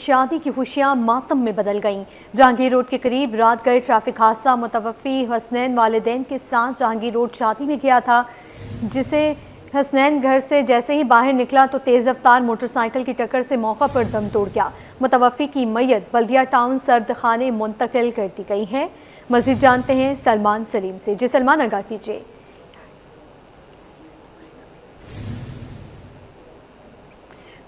शादी की खुशियां मातम में बदल गईं। जहांगीर रोड के करीब रात गए ट्रैफिक हादसा। मुतवफ़्फ़ी हसनैन वालिदैन के साथ जहांगीर रोड शादी में गया था, जिसे हसनैन घर से जैसे ही बाहर निकला तो तेज़ रफ्तार मोटरसाइकिल की टक्कर से मौका पर दम तोड़ गया। मुतवफ़्फ़ी की मैयत बल्दिया टाउन सर्द खाने मुंतकिल कर दी गई है। मज़ीद जानते हैं सलमान सलीम से। जी सलमान, आगाह कीजिए।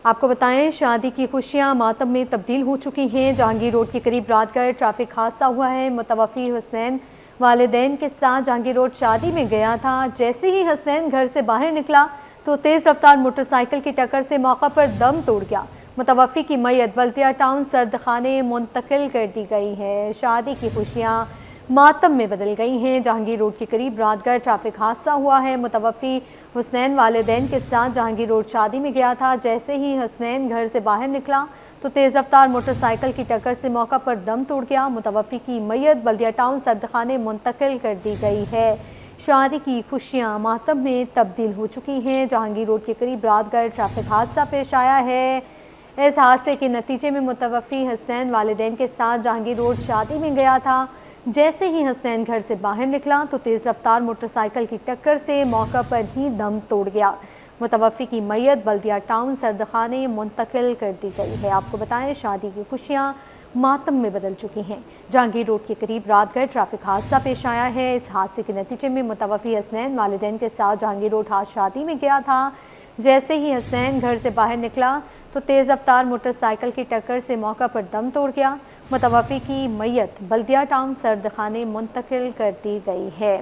आपको बताएं, शादी की खुशियां मातम में तब्दील हो चुकी हैं। जहांगीर रोड के करीब रात गए ट्रैफिक हादसा हुआ है। मुतवफ़्फ़ी हसनैन वालिदैन के साथ जहांगीर रोड शादी में गया था। जैसे ही हसनैन घर से बाहर निकला तो तेज़ रफ्तार मोटरसाइकिल की टक्कर से मौका पर दम तोड़ गया। मुतवफ़्फ़ी की मैयत बल्दिया टाउन सर्द खाने मुंतकिल कर दी गई है। शादी की खुशियाँ मातम में बदल गई हैं। जहांगीर रोड के करीब रात गए ट्रैफिक हादसा हुआ है। मुतवफ़्फ़ी हसनैन वालिदैन के साथ जहांगीर रोड शादी में गया था। जैसे ही हसनैन घर से बाहर निकला तो तेज़ रफ्तार मोटरसाइकिल की टक्कर से मौका पर दम तोड़ गया। मुतवफ़्फ़ी की मैयत बल्दिया टाउन सर्दखाने मुंतकिल कर दी गई है। शादी की खुशियां मातम में तब्दील हो चुकी हैं। जहांगीर रोड के करीब रात गए ट्रैफिक हादसा पेश आया है। इस हादसे के नतीजे में मुतवफ़्फ़ी हसनैन वालिदैन के साथ जहांगीर रोड शादी में गया था। जैसे ही हसनैन घर से बाहर निकला तो तेज़ रफ्तार मोटरसाइकिल की टक्कर से मौका पर ही दम तोड़ गया। मुतवफ़्फ़ी की मैयत बल्दिया टाउन सर्दखाने मुंतकिल कर दी गई है। आपको बताएं, शादी की खुशियाँ मातम में बदल चुकी हैं। जहांगीर रोड के करीब रात गए ट्रैफिक हादसा पेश आया है। इस हादसे के नतीजे में मुतवफ़्फ़ी हसनैन वालिदैन के साथ जहांगीर रोड शादी में गया था। जैसे ही हसनैन घर से बाहर निकला तो तेज़ रफ्तार मोटरसाइकिल की टक्कर से मौका पर दम तोड़ गया। मुतवफ़्फ़ी की मैयत बल्दिया टाउन सर्दखाने मुंतकिल कर दी गई है।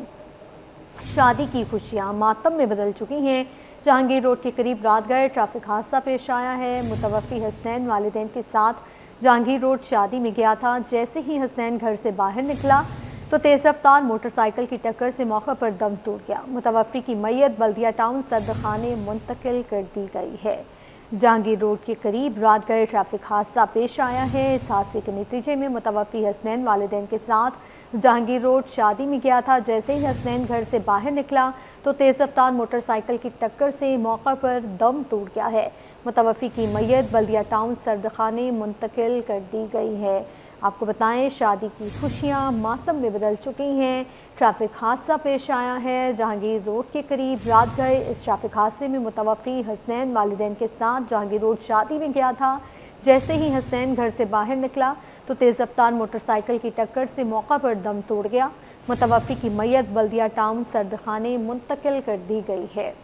शादी की खुशियां मातम में बदल चुकी हैं। जहांगीर रोड के करीब रात गए ट्रैफिक हादसा पेश आया है। मुतवफ़्फ़ी हसनैन वालिदैन के साथ जहांगीर रोड शादी में गया था। जैसे ही हसनैन घर से बाहर निकला तो तेज़ रफ्तार मोटरसाइकिल की टक्कर से मौका पर दम तोड़ गया। मुतवफ़्फ़ी की मैयत बल्दिया टाउन सर्दखाने मुंतकिल कर दी गई है। जहांगीर रोड के करीब रात गए ट्रैफिक हादसा पेश आया है। इस हादसे के नतीजे में मुतवफ़्फ़ी हसनैन वालिदैन के साथ जहांगीर रोड शादी में गया था। जैसे ही हसनैन घर से बाहर निकला तो तेज़ रफ्तार मोटरसाइकिल की टक्कर से मौका पर दम तोड़ गया है। मुतवफ़्फ़ी की मैयत बल्दिया टाउन सर्दखाने मुंतकिल कर दी गई है। आपको बताएं, शादी की खुशियां मातम में बदल चुकी हैं। ट्रैफिक हादसा पेश आया है जहांगीर रोड के करीब रात गए। इस ट्रैफिक हादसे में मुतवफ़्फ़ी हसनैन वालिदैन के साथ जहांगीर रोड शादी में गया था। जैसे ही हसनैन घर से बाहर निकला तो तेज़ रफ्तार मोटरसाइकिल की टक्कर से मौका पर दम तोड़ गया। मुतवफ़्फ़ी की मैयत बल्दिया टाउन सर्दखाने मुंतकिल कर दी गई है।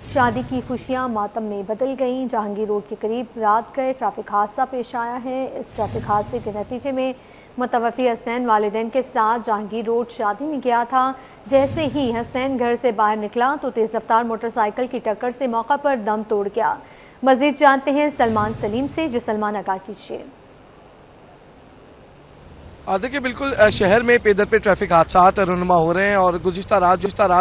शादी की खुशियां मातम में बदल गईं। जहांगीर रोड के करीब रात गए ट्रैफिक हादसा पेश आया है। इस ट्रैफिक हादसे के नतीजे में मुतवफ़्फ़ी हसनैन वालिदैन के साथ जहांगीर रोड शादी में गया था। जैसे ही हसनैन घर से बाहर निकला तो तेज़ रफ्तार मोटरसाइकिल की टक्कर से मौका पर दम तोड़ गया। मज़ीद जानते हैं सलमान सलीम से। जी सलमान, आगाह कीजिए। देखिए, बिल्कुल शहर में पे दर पे ट्रैफिक हादसात रुनुमा हो रहे हैं और गुज़िश्ता रात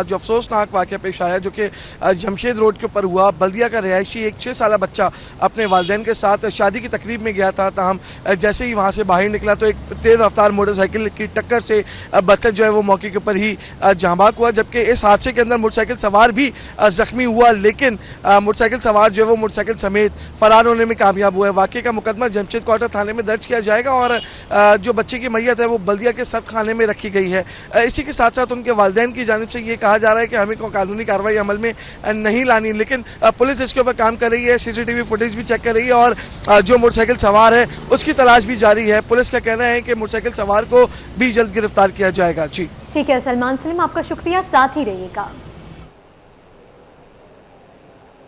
जो अफसोसनाक वाक़या पेश आया, जो कि जमशेद रोड के ऊपर हुआ। बल्दिया का रिहायशी एक 6 साला बच्चा अपने वालिदैन के साथ शादी की तकरीब में गया था। ताहम जैसे ही वहाँ से बाहर निकला तो एक तेज़ रफ्तार मोटरसाइकिल की टक्कर से बच्चा जो है वो मौके के ऊपर ही जहाँ बाक हुआ। जबकि इस हादसे के अंदर मोटरसाइकिल सवार भी ज़ख्मी हुआ, लेकिन मोटरसाइकिल सवार जो है वो मोटरसाइकिल समेत फ़रार होने में कामयाब हुआ है। वाक़े का मुकदमा जमशेद क्वार्टर थाने में दर्ज किया जाएगा और जो बच्चे की मैयत है वो बल्दिया के सर्द खाने में रखी गई है। इसी के साथ साथ उनके वालिदैन की जानिब से ये कहा जा रहा है कि हमें कोई कानूनी कार्रवाई अमल में नहीं लानी, लेकिन पुलिस इसके ऊपर काम कर रही है। CCTV फुटेज भी चेक कर रही है और जो मोटरसाइकिल सवार है उसकी तलाश भी जारी है। पुलिस का कहना है कि मोटरसाइकिल सवार को भी जल्द गिरफ्तार किया जाएगा। जी ठीक है सलमान सलीम, आपका शुक्रिया, साथ ही रहिएगा।